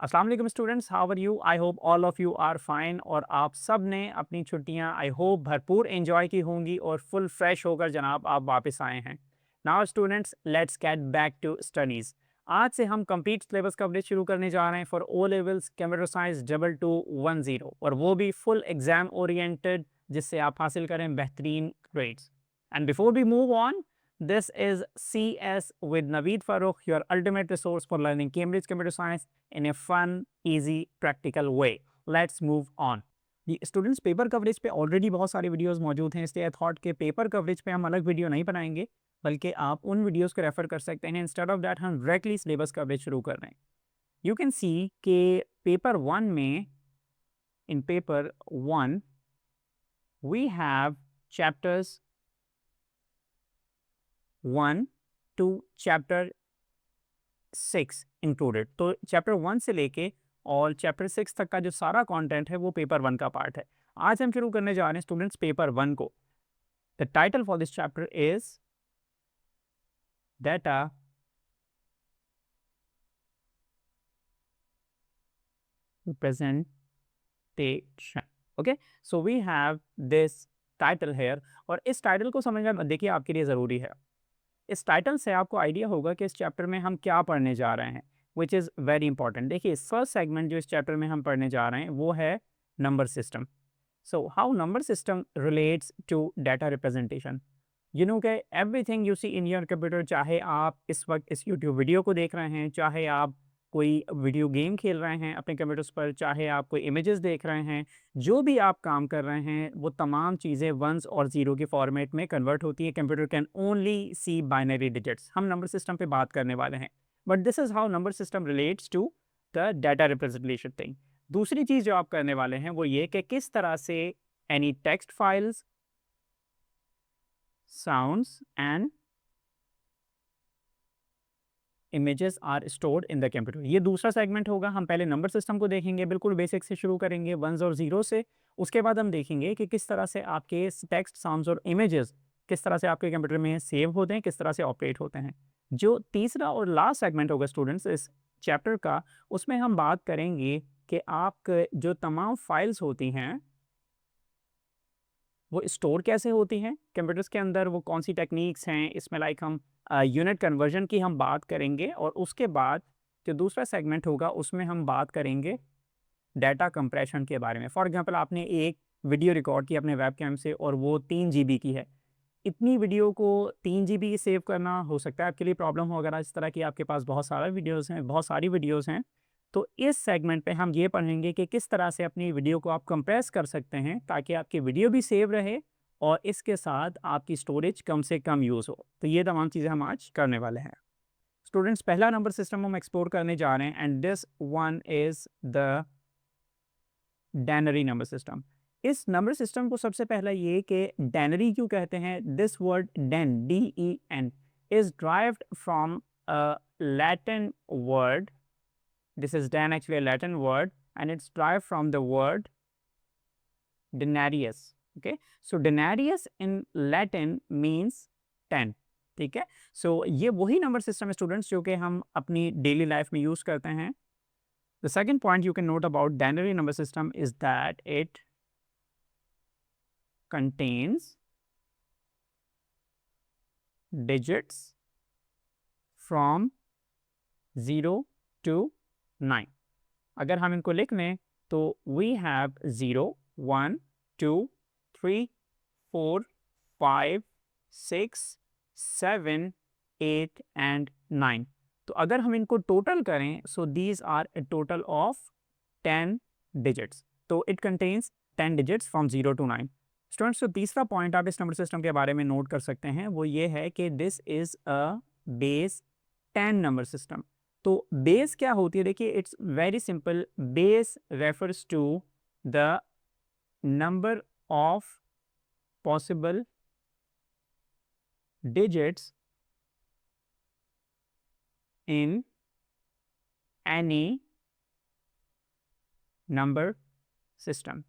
अस्सलाम वालेकुम students, how are you? I hope all of you are fine और आप सब ने अपनी छुट्टियां आई होप भरपूर एंजॉय की होंगी और फुल फ्रेश होकर जनाब आप वापस आए हैं। Now students, let's get back to studies. आज से हम कंप्लीट सिलेबस कवरेज शुरू करने जा रहे हैं for O levels computer science 2210 और वो भी फुल एग्जाम ओरिएंटेड, जिससे आप हासिल करें बेहतरीन grades. And before we move on, this is CS with Naveed Farooq, your ultimate resource for learning Cambridge Computer Science in a fun, easy, practical way. Let's move on. Students, paper coverage पे already बहुत सारी videos मौजूद हैं, इसलिए I thought के paper coverage पे हम अलग वीडियो नहीं बनाएंगे, बल्कि आप उन वीडियोस को रेफर कर सकते हैं। इंस्टेड ऑफ दैट हम डायरेक्टली सिलेबस कवरेज शुरू कर रहे हैं। यू कैन सी के पेपर वन में, in paper one we have chapters 1 to chapter 6 included. तो चैप्टर 1 से लेके और चैप्टर 6 तक का जो सारा कंटेंट है वो पेपर 1 का पार्ट है। आज हम शुरू करने जा रहे हैं स्टूडेंट्स पेपर 1 को। The title for this chapter is data representation. Okay, so we have this title here और इस टाइटल को समझना देखिए आपके लिए ज़रूरी है। इस टाइटल से आपको आइडिया होगा कि इस चैप्टर में हम क्या पढ़ने जा रहे हैं, विच इज़ वेरी इंपॉर्टेंट। देखिए, फर्स्ट सेगमेंट जो इस चैप्टर में हम पढ़ने जा रहे हैं वो है number system. So how number system relates to data representation. You know कि everything you see in your computer, चाहे आप इस वक्त इस यूट्यूब वीडियो को देख रहे हैं, चाहे आप कोई वीडियो गेम खेल रहे हैं अपने कंप्यूटर्स पर, चाहे आप कोई इमेजेस देख रहे हैं, जो भी आप काम कर रहे हैं वो तमाम चीज़ें वंस और ज़ीरो के फॉर्मेट में कन्वर्ट होती हैं। Computer can only see binary digits. हम नंबर सिस्टम पे बात करने वाले हैं, but this is how number system relates to the data representation thing. दूसरी चीज़ जो आप करने वाले हैं वो ये कि किस तरह से any text files, sounds and images are stored in the computer. ये दूसरा सेगमेंट होगा। हम पहले नंबर सिस्टम को देखेंगे, बिल्कुल बेसिक से शुरू करेंगे, वंस और ज़ीरो से। उसके बाद हम देखेंगे कि किस तरह से आपके टेक्स्ट, साउंड्स और इमेजेस किस तरह से आपके कंप्यूटर में सेव होते हैं, किस तरह से ऑपरेट होते हैं। जो तीसरा और लास्ट सेगमेंट होगा स्टूडेंट्स इस चैप्टर का, उसमें हम बात करेंगे कि आप जो तमाम फाइल्स होती हैं वो स्टोर कैसे होती हैं कंप्यूटर्स के अंदर, वो कौन सी टेक्निक्स हैं इसमें, लाइक हम यूनिट कन्वर्जन की हम बात करेंगे। और उसके बाद जो दूसरा सेगमेंट होगा उसमें हम बात करेंगे डाटा कंप्रेशन के बारे में। फॉर एग्जांपल, आपने एक वीडियो रिकॉर्ड की अपने वेब कैम से और वो 3 GB की है। इतनी वीडियो को 3 GB सेव करना हो सकता है आपके लिए प्रॉब्लम हो, अगर इस तरह की आपके पास बहुत सारा वीडियोज़ हैं, बहुत सारी वीडियोज़ हैं। तो इस सेगमेंट पे हम ये पढ़ेंगे कि किस तरह से अपनी वीडियो को आप कंप्रेस कर सकते हैं ताकि आपकी वीडियो भी सेव रहे और इसके साथ आपकी स्टोरेज कम से कम यूज़ हो। तो ये तमाम चीज़ें हम आज करने वाले हैं। स्टूडेंट्स, पहला नंबर सिस्टम हम एक्सप्लोर करने जा रहे हैं and this one is the denary number system. इस नंबर सिस्टम को सबसे पहला ये कि डायनरी क्यों कहते हैं। This word den, DEN, is derived from a Latin word. This is Dan, actually a Latin word, and it's derived from the word denarius. Okay, so denarius in Latin means 10. ठीक है, सो ये वही number system है students जो कि हम अपनी daily life में यूज करते हैं। The second point you can note about denary number system is that it contains digits from 0 to 9। अगर हम इनको लिख लें तो वी हैव 0, 1, 2, 3, 4, 5, 6, 7, 8 एंड 9। तो अगर हम इनको टोटल करें, so these are a total of 10 digits. तो it contains 10 digits from 0 to 9। Students, तो तीसरा पॉइंट आप इस नंबर सिस्टम के बारे में नोट कर सकते हैं वो ये है कि this is a base 10 number system. तो बेस क्या होती है, देखिए it's very simple. Base refers to the number of possible digits in any number system.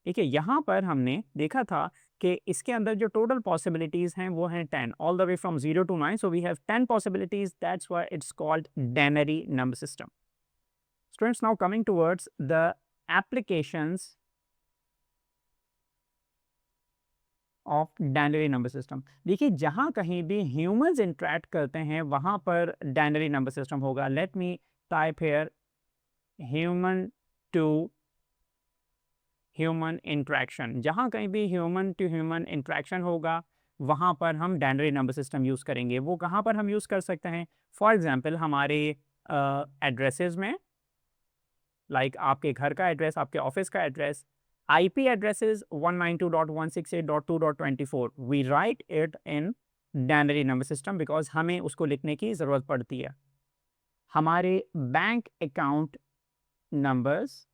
देखिए, यहाँ पर हमने देखा था कि इसके अंदर जो टोटल पॉसिबिलिटीज़ हैं वो हैं 10, all the way from 0 to 9। So we have 10 possibilities, that's why it's called denary number system. Students, now coming towards the applications of denary number system. देखिए, जहाँ कहीं भी ह्यूमंस इंटरेक्ट करते हैं वहाँ पर डायनरी नंबर सिस्टम होगा। Let me type here human to human interaction. जहाँ कहीं भी ह्यूमन टू ह्यूमन इंट्रैक्शन होगा वहाँ पर हम डायनरी नंबर सिस्टम यूज़ करेंगे। वो कहाँ पर हम यूज़ कर सकते हैं? फॉर एग्जांपल हमारे एड्रेसेस में, लाइक आपके घर का एड्रेस, आपके ऑफिस का address, IP addresses 192.168.2.24. We write it in binary number system because हमें उसको लिखने की ज़रूरत पड़ती है। हमारे बैंक अकाउंट नंबर्स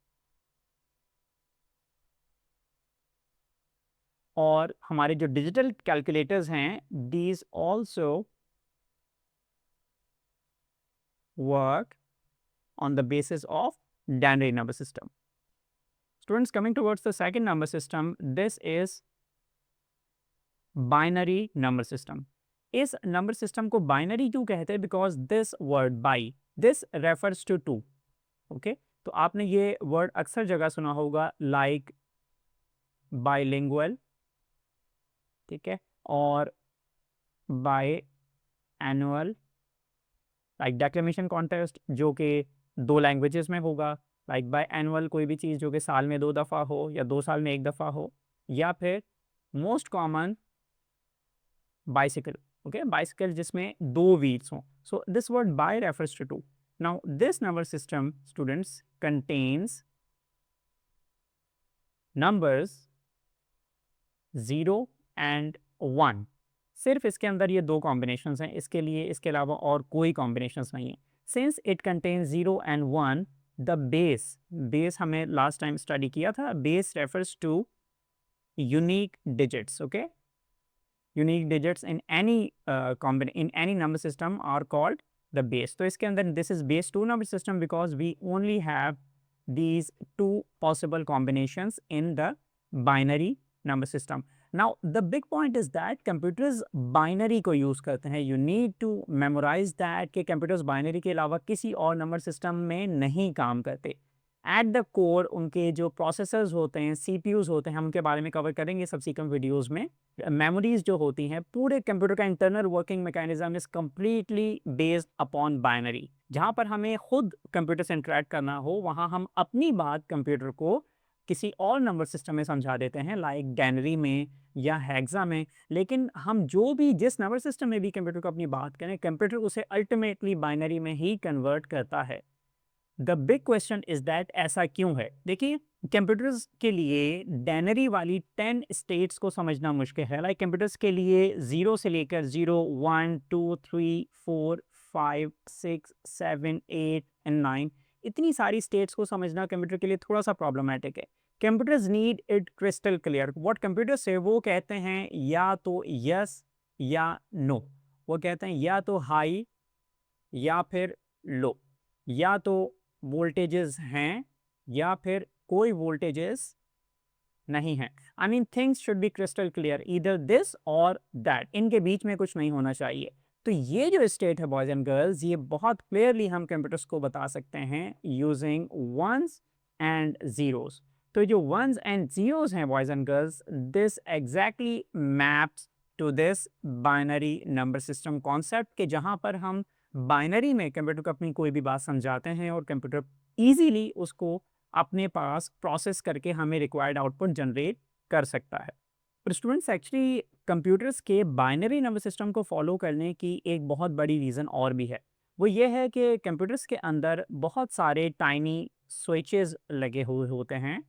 और हमारे जो डिजिटल कैलकुलेटर्स हैं, these also work on the basis of binary number system. Students, coming towards the second number system, this is binary number system. इस नंबर सिस्टम को बाइनरी क्यों कहते हैं? Because this word bi, this refers to two. Okay, तो आपने ये word अक्सर जगह सुना होगा, लाइक बाइलिंगुअल, ठीक है, और by annual, like declamation contest जो कि 2 लैंग्वेजेस में होगा, लाइक बाय एनुअल कोई भी चीज़ जो कि साल में 2 दफ़ा हो या 2 साल में 1 दफ़ा हो, या फिर most common bicycle. Okay, bicycle जिसमें 2 wheels हों। So this word by refers to 2. Now this number system, students, contains numbers 0 and 1. सिर्फ इसके अंदर ये 2 कॉम्बिनेशंस हैं, इसके लिए इसके अलावा और कोई कॉम्बिनेशंस नहीं है। Since it contains 0 and 1, the base हमें लास्ट टाइम स्टडी किया था, base refers to unique digits, okay? Unique digits in any number system are called the base. तो इसके अंदर this is base 2 number system because we only have these 2 possible combinations in the binary number system. Now the big point is that computers binary को use करते हैं। You need to memorize that कि computers binary के अलावा किसी और number system में नहीं काम करते। एट द कोर उनके जो प्रोसेसर्स होते हैं, CPUs होते हैं, हम उनके बारे में कवर करेंगे सबसीक्वेंट वीडियोस में। मेमोरीज जो होती हैं, पूरे कंप्यूटर का internal working mechanism is completely based upon binary. जहाँ पर हमें खुद कंप्यूटर से इंटरेक्ट करना हो वहाँ हम अपनी बात कंप्यूटर को किसी और नंबर सिस्टम में समझा देते हैं, लाइक डायनरी में या हेक्सा में। लेकिन हम जो भी जिस नंबर सिस्टम में भी कंप्यूटर को अपनी बात करें, कंप्यूटर उसे अल्टीमेटली बाइनरी में ही कन्वर्ट करता है। The big question is that ऐसा क्यों है? देखिए, कंप्यूटर्स के लिए डायनरी वाली 10 स्टेट्स को समझना मुश्किल है। लाइक कंप्यूटर्स के लिए 0 से लेकर 0, 1, 2, 3, 4, 5, 6, 7, 8 एंड 9, इतनी सारी स्टेट्स को समझना कंप्यूटर के लिए थोड़ा सा प्रॉब्लमेटिक है। Computers need it crystal clear. What computers से वो कहते हैं या तो यस या नो। वो कहते हैं या तो हाई या फिर लो, या तो वोल्टेजेस हैं या फिर कोई वोल्टेजेस नहीं है। I mean things should be crystal clear, either this और दैट, इनके बीच में कुछ नहीं होना चाहिए। तो ये जो स्टेट है बॉयज एंड गर्ल्स, ये बहुत क्लियरली हम कंप्यूटर्स को बता सकते हैं यूजिंग वंस एंड जीरोस। तो जो वंस एंड जीरोस हैं boys and girls, this exactly maps to this binary number system concept के, जहाँ पर हम बाइनरी में कंप्यूटर को अपनी कोई भी बात समझाते हैं और कंप्यूटर इजीली उसको अपने पास प्रोसेस करके हमें रिक्वायर्ड आउटपुट जनरेट कर सकता है। पर स्टूडेंट्स, एक्चुअली कंप्यूटर्स के बाइनरी नंबर सिस्टम को फॉलो करने की एक बहुत बड़ी रीज़न और भी है। वो ये है कि कंप्यूटर्स के अंदर बहुत सारे टाइनी स्विचेस लगे हुए होते हैं,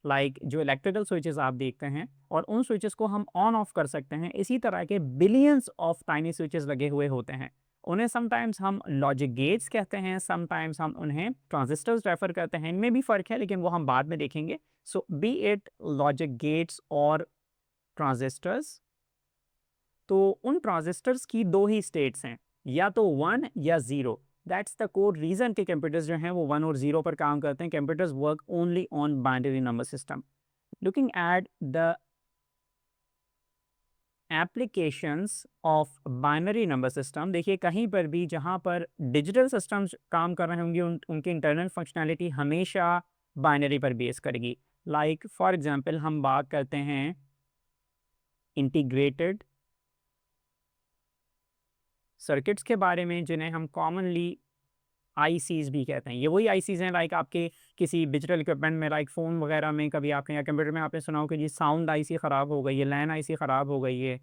लाइक जो इलेक्ट्रिकल स्विचेस आप देखते हैं, और उन स्विचेस को हम ऑन ऑफ कर सकते हैं। इसी तरह के बिलियंस ऑफ टाइनी स्विचेस लगे हुए होते हैं। उन्हें समटाइम्स हम लॉजिक गेट्स कहते हैं, समटाइम्स हम उन्हें ट्रांजिस्टर्स रेफर करते हैं। इनमें भी फ़र्क है लेकिन वो हम बाद में देखेंगे। सो बी इट लॉजिक गेट्स और ट्रांजिस्टर्स, तो उन ट्रांजिस्टर्स की 2 ही स्टेट्स हैं, या तो 1 या 0। दैट्स द कोर रीज़न के कंप्यूटर्स जो हैं वो 1 और 0 पर काम करते हैं। Computers work only on binary number system. Looking at the applications of binary number system, देखिए कहीं पर भी जहाँ पर डिजिटल सिस्टम्स काम कर रहे होंगे उनकी इंटरनल फंक्शनैलिटी हमेशा बाइनरी पर बेस करेगी। लाइक फॉर एग्जांपल हम बात करते हैं इंटीग्रेटेड सर्किट्स के बारे में, जिन्हें हम कॉमनली आईसीज भी कहते हैं। ये वही आईसीज हैं लाइक आपके किसी डिजिटल इक्विपमेंट में, लाइक फ़ोन वगैरह में, कभी आपके यहाँ कंप्यूटर में आपने सुना हो कि जी साउंड आईसी ख़राब हो गई है, लैन आईसी ख़राब हो गई है।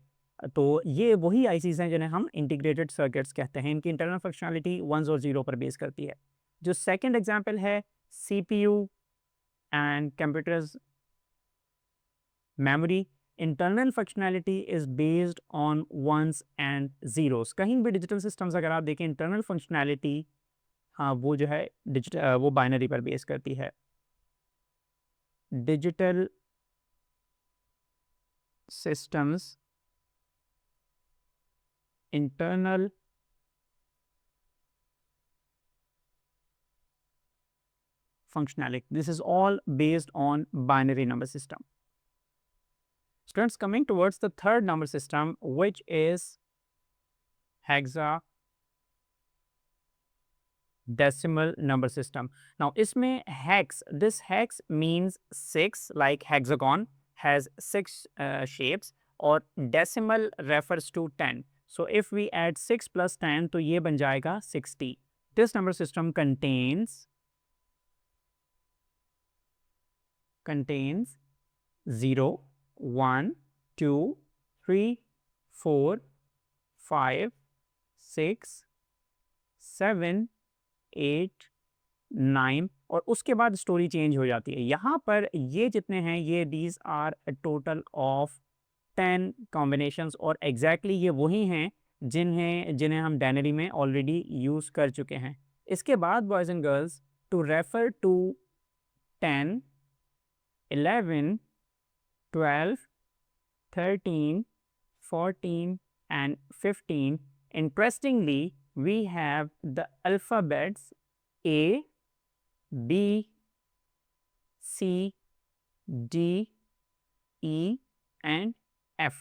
तो ये वही आईसीज हैं जिन्हें हम इंटीग्रेटेड सर्किट्स कहते हैं। इनकी इंटरनल फंक्शनैलिटी 1s और 0 पर बेस करती है। जो सेकंड एग्जांपल है CPU and computers memory, internal functionality is based on 1s and 0s। कहीं भी डिजिटल सिस्टम्स अगर आप देखें इंटरनल फंक्शनैलिटी, हाँ वो जो है वो बाइनरी पर बेस करती है। Digital systems internal functionality, this is all based on binary number system. Students, coming towards the third number system, which is hexadecimal number system. Now isme hex, this hex means 6, like hexagon has 6 shapes, और decimal refers to 10. So if we add 6 plus 10 तो ये बन जाएगा 60. This number system contains 0, 1, 2, 3, 4, 5, 6, 7, 8, 9 और उसके बाद story change हो जाती है। यहाँ पर ये जितने हैं ये these are a total of 10 combinations, और एग्जैक्टली ये वही हैं जिन्हें हम डायनरी में ऑलरेडी यूज़ कर चुके हैं। इसके बाद boys and girls, to refer to 10, 11, 12, 13, 14 and 15. Interestingly, we have the alphabets A, B, C, D, E and F.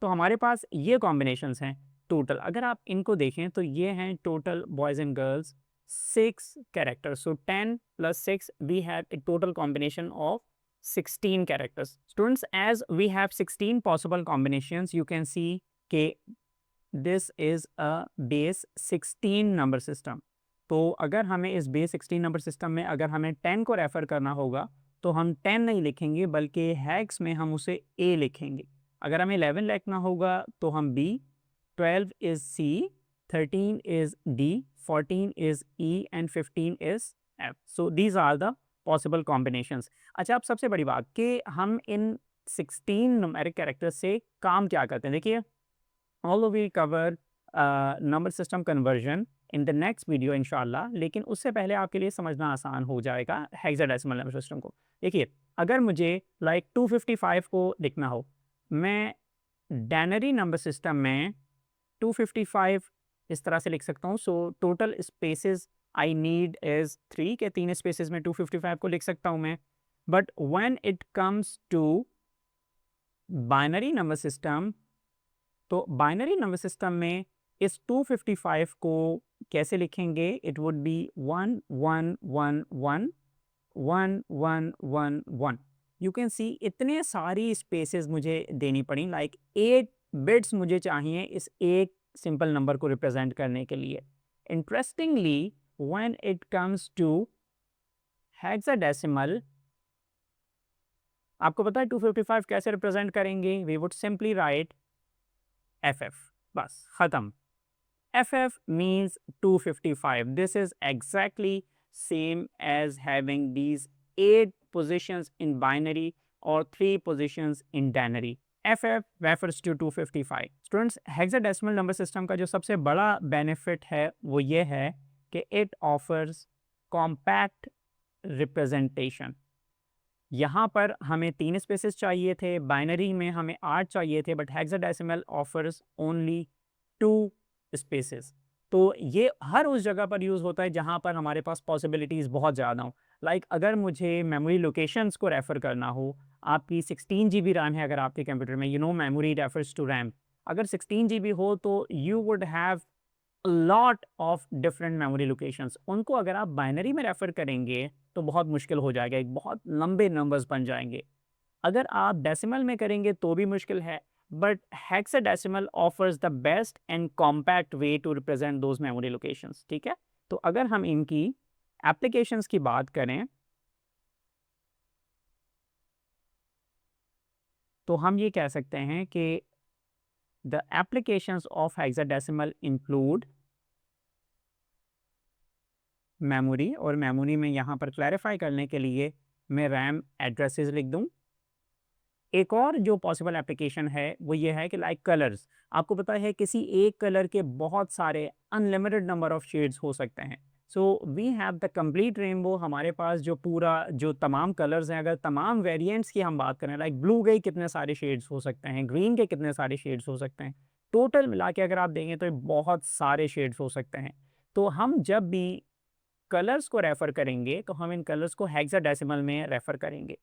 तो हमारे पास ये कॉम्बिनेशंस हैं टोटल। अगर आप इनको देखें तो ये हैं total boys and girls 6 characters. So 10 plus 6 we have a total combination of 16 characters. Students, as we have 16 possible combinations, you can see that this is a base 16 number system. तो अगर हमें इस बेस 16 नंबर सिस्टम में अगर हमें 10 को refer करना होगा तो हम 10 नहीं लिखेंगे, बल्कि हैक्स में हम उसे A लिखेंगे। अगर हमें 11 लिखना होगा तो हम B, 12 is C, 13 is D, 14 is E and 15 is F. So these are the possible combinations. अच्छा, अब सबसे बड़ी बात कि हम इन 16 न्यूमेरिक कैरेक्टर्स से काम क्या करते हैं। देखिए, although we cover number system conversion in the next video इंशाल्लाह, लेकिन उससे पहले आपके लिए समझना आसान हो जाएगा हेक्साडेसिमल नंबर सिस्टम को। देखिए, अगर मुझे लाइक 255 को लिखना हो, मैं डायनरी नंबर सिस्टम में 255 इस तरह से लिख सकता हूँ। So total spaces I need is 3 के 3 स्पेसेस में 255 को लिख सकता हूँ मैं। But when it comes to binary number system, तो बाइनरी नंबर सिस्टम में इस 255 को कैसे लिखेंगे? It would be 1 1 1 1 1 1 1 1। You can see इतने सारी स्पेसेस मुझे देनी पड़ी, लाइक 8 बिट्स मुझे चाहिए इस एक सिंपल नंबर को रिप्रेजेंट करने के लिए। Interestingly, when it comes to hexadecimal, आपको पता है 255 कैसे रिप्रेजेंट करेंगे? We would simply write FF, बस ख़त्म। FF means 255. This is exactly same as having these 8 positions in binary or 3 positions in ternary. FF refers to 255. Students, hexadecimal number system का जो सबसे बड़ा benefit है वो ये है कि it offers compact representation. यहाँ पर हमें 3 स्पेसेस चाहिए थे, बाइनरी में हमें 8 चाहिए थे, but hexadecimal offers only 2 spaces. तो ये हर उस जगह पर यूज़ होता है जहाँ पर हमारे पास पॉसिबिलिटीज़ बहुत ज़्यादा हों। लाइक अगर मुझे मेमोरी लोकेशंस को रेफ़र करना हो, आपकी 16 जीबी रैम है अगर आपके कंप्यूटर में, मेमोरी रेफर्स टू रैम। अगर 16 जीबी हो तो you would have a lot of different memory locations. उनको अगर आप बाइनरी में रेफ़र करेंगे तो बहुत मुश्किल हो जाएगा, एक बहुत लंबे नंबर्स बन जाएँगे। अगर आप डेसिमल में करेंगे तो भी मुश्किल है, but hexadecimal offers the best and compact way to represent those memory locations, ठीक है? तो अगर हम इनकी एप्लीकेशंस की बात करें, तो हम ये कह सकते हैं कि the applications of hexadecimal include memory, और मेमोरी में यहाँ पर क्लैरिफाई करने के लिए मैं रैम एड्रेसेस लिख दूँ। एक और जो पॉसिबल एप्लीकेशन है वो ये है कि लाइक कलर्स, आपको पता है किसी एक कलर के बहुत सारे अनलिमिटेड नंबर ऑफ शेड्स हो सकते हैं। So we have the complete rainbow, हमारे पास जो पूरा जो तमाम कलर्स हैं, अगर तमाम वेरिएंट्स की हम बात करें, लाइक ब्लू के कितने सारे शेड्स हो सकते हैं, ग्रीन के कितने सारे शेड्स हो सकते हैं, टोटल मिला के अगर आप देंगे तो ये बहुत सारे शेड्स हो सकते हैं। तो हम जब भी कलर्स को रेफ़र करेंगे तो हम इन कलर्स को हेक्साडेसिमल में रेफ़र करेंगे।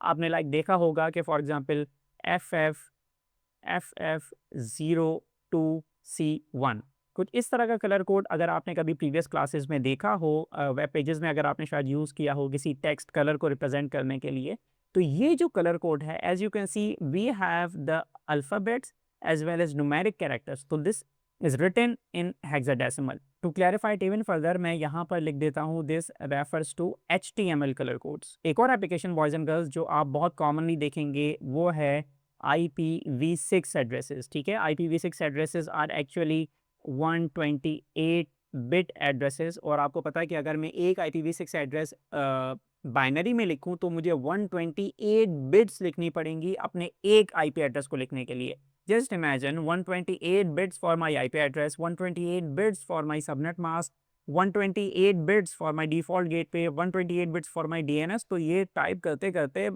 आपने लाइक देखा होगा कि फॉर एग्ज़ाम्पल FF02C1, कुछ इस तरह का कलर कोड अगर आपने कभी प्रीवियस क्लासेस में देखा हो, वेब पेजेस में अगर आपने शायद यूज़ किया हो किसी टेक्स्ट कलर को रिप्रेजेंट करने के लिए, तो ये जो कलर कोड है, as you can see we have the alphabets as well as numeric characters, तो this is written in hexadecimal. To clarify it even further, मैं यहाँ पर लिख देता हूँ this refers to HTML colour codes. एक और एप्लीकेशन बॉयज़ एंड गर्ल्स जो आप बहुत कॉमनली देखेंगे वो है IPv6 एड्रेसेस, ठीक है? IPv6 addresses are actually 128 bit addresses, और आपको पता है कि अगर मैं एक IPv6 एड्रेस बाइनरी में लिखूँ तो मुझे 128 बिट्स लिखनी पड़ेंगी अपने एक IP एड्रेस को लिखने के लिए। Just imagine 128 bits for my IP address, 128 bits for my subnet mask, 128 bits for my default gateway, 128 bits for my DNS, तो ये टाइप करते करते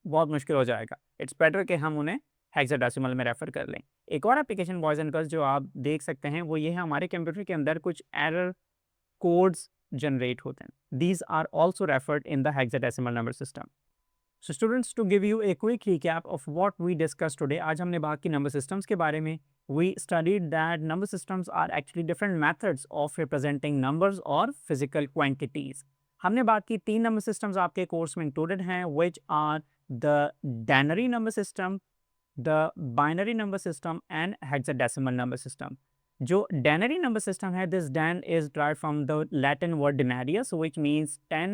बहुत मुश्किल हो जाएगा। इट्स बेटर कि हम उन्हें हेक्साडेसिमल में रेफर कर लें। एक और एप्लीकेशन बॉयज़ एंड गर्ल्स जो आप देख सकते हैं वो ये है, हमारे कंप्यूटर के अंदर कुछ एरर कोड्स जनरेट होते हैं। These are also referred in the hexadecimal number system. So students, to give you a quick recap of what we discussed today, आज हमने बात की नंबर सिस्टम्स के बारे में। We studied that number systems are actually different methods of representing numbers or physical quantities. हमने बात की 3 नंबर सिस्टम्स आपके कोर्स में इंक्लूडेड हैं, which are the denary number system, the binary number system and hexadecimal number system. जो denary number system है, this den is derived from the Latin word denarius, which means 10।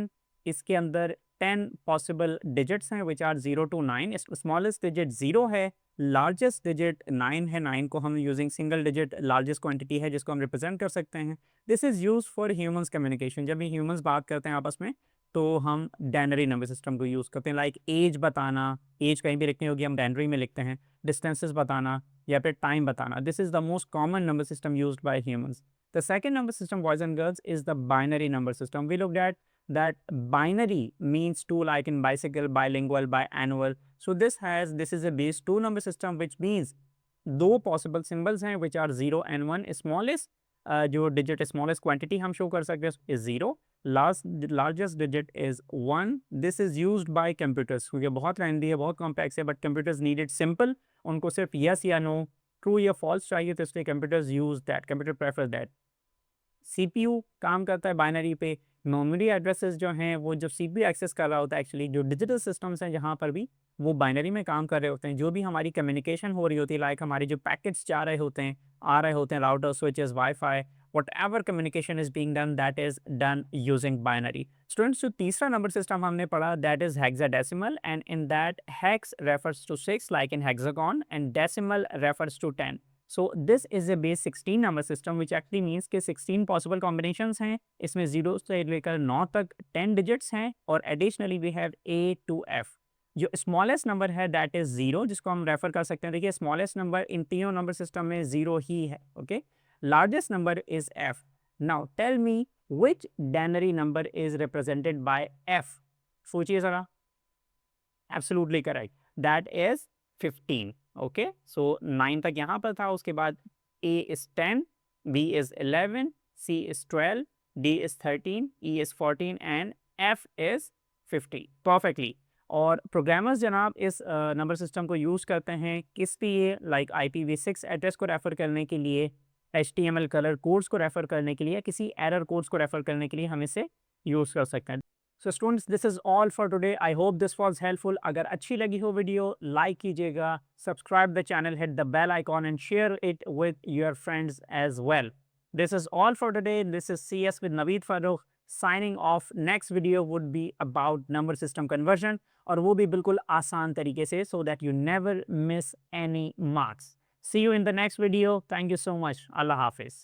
इसके अंदर 10 possible digits हैं which are 0 to 9। Smallest digit 0 है, largest digit 9 है। 9 को हम using single digit largest quantity है जिसको हम रिप्रेजेंट कर सकते हैं। This is use for humans communication. जब भी ह्यूमंस बात करते हैं आपस में तो हम डेनरी नंबर सिस्टम को यूज़ करते हैं, लाइक एज बताना, एज कहीं भी लिखनी होगी हम डेनरी में लिखते हैं। डिस्टेंसेस बताना या फिर टाइम बताना, this is the most common number system used by humans. The second number system, boys and girls, is the binary number system. We looked at that binary means two, like in bicycle, bilingual, biannual. So this is a base 2 number system, which means दो possible symbols हैं which are 0 and 1। smallest जो digit smallest quantity हम show कर सकते हैं is 0, largest digit is 1। this is used by computers क्योंकि बहुत lengthy है, बहुत complex है, but computers need it simple। उनको सिर्फ yes या no, ट्रू या फॉल्स चाहिए, तो इसलिए computers use that, computer prefer that. CPU काम करता है बाइनरी पे। मेमोरी एड्रेसेस जो हैं वो जब सीपीयू एक्सेस कर रहा होता है, एक्चुअली जो डिजिटल सिस्टम्स हैं जहाँ पर भी वो बाइनरी में काम कर रहे होते हैं। जो भी हमारी कम्युनिकेशन हो रही होती है, लाइक हमारे जो पैकेट्स जा रहे होते हैं, आ रहे होते हैं, router, switches, wifi, whatever communication is being done, that is done using binary। Students, जो तीसरा नंबर सिस्टम हमने पढ़ा that is hexadecimal, and in that hex refers to 6 like in hexagon and decimal refers to 10। So this is a base 16 number system which actually means कि 16 possible combinations हैं, इसमें 0 से लेकर 9 तक 10 digits हैं, और additionally we have A to F। जो smallest number है दैट इज 0, जिसको हम रेफर कर सकते हैं। देखिए स्मॉलेस्ट नंबर इन तीनों नंबर सिस्टम में 0 ही है, okay. Largest number is F। Now tell me which denary number is represented by F। सोचिए जरा। Absolutely correct, that is 15। Okay, so 9 तक यहाँ पर था, उसके बाद A is 10, B is 11, C is 12, D is 13, E is 14 and F is 50 perfectly. और programmers जनाब इस नंबर सिस्टम को यूज़ करते हैं किस लिए, लाइक IPv6 एड्रेस को रेफ़र करने के लिए, HTML कलर कोड्स को रेफ़र करने के लिए, या किसी एरर कोड्स को रेफ़र करने के लिए हम इसे यूज़ कर सकते हैं। So students, this is all for today. I hope this was helpful. अगर अच्छी लगी हो वीडियो, लाइक कीजिएगा, subscribe the channel, hit the bell icon and share it with your friends as well. This is all for today. This is CS with Naveed Farooq signing off. Next video would be about number system conversion, और वो भी बिल्कुल आसान तरीके से, so that you never miss any marks. See you in the next video. Thank you so much. Allah Hafiz.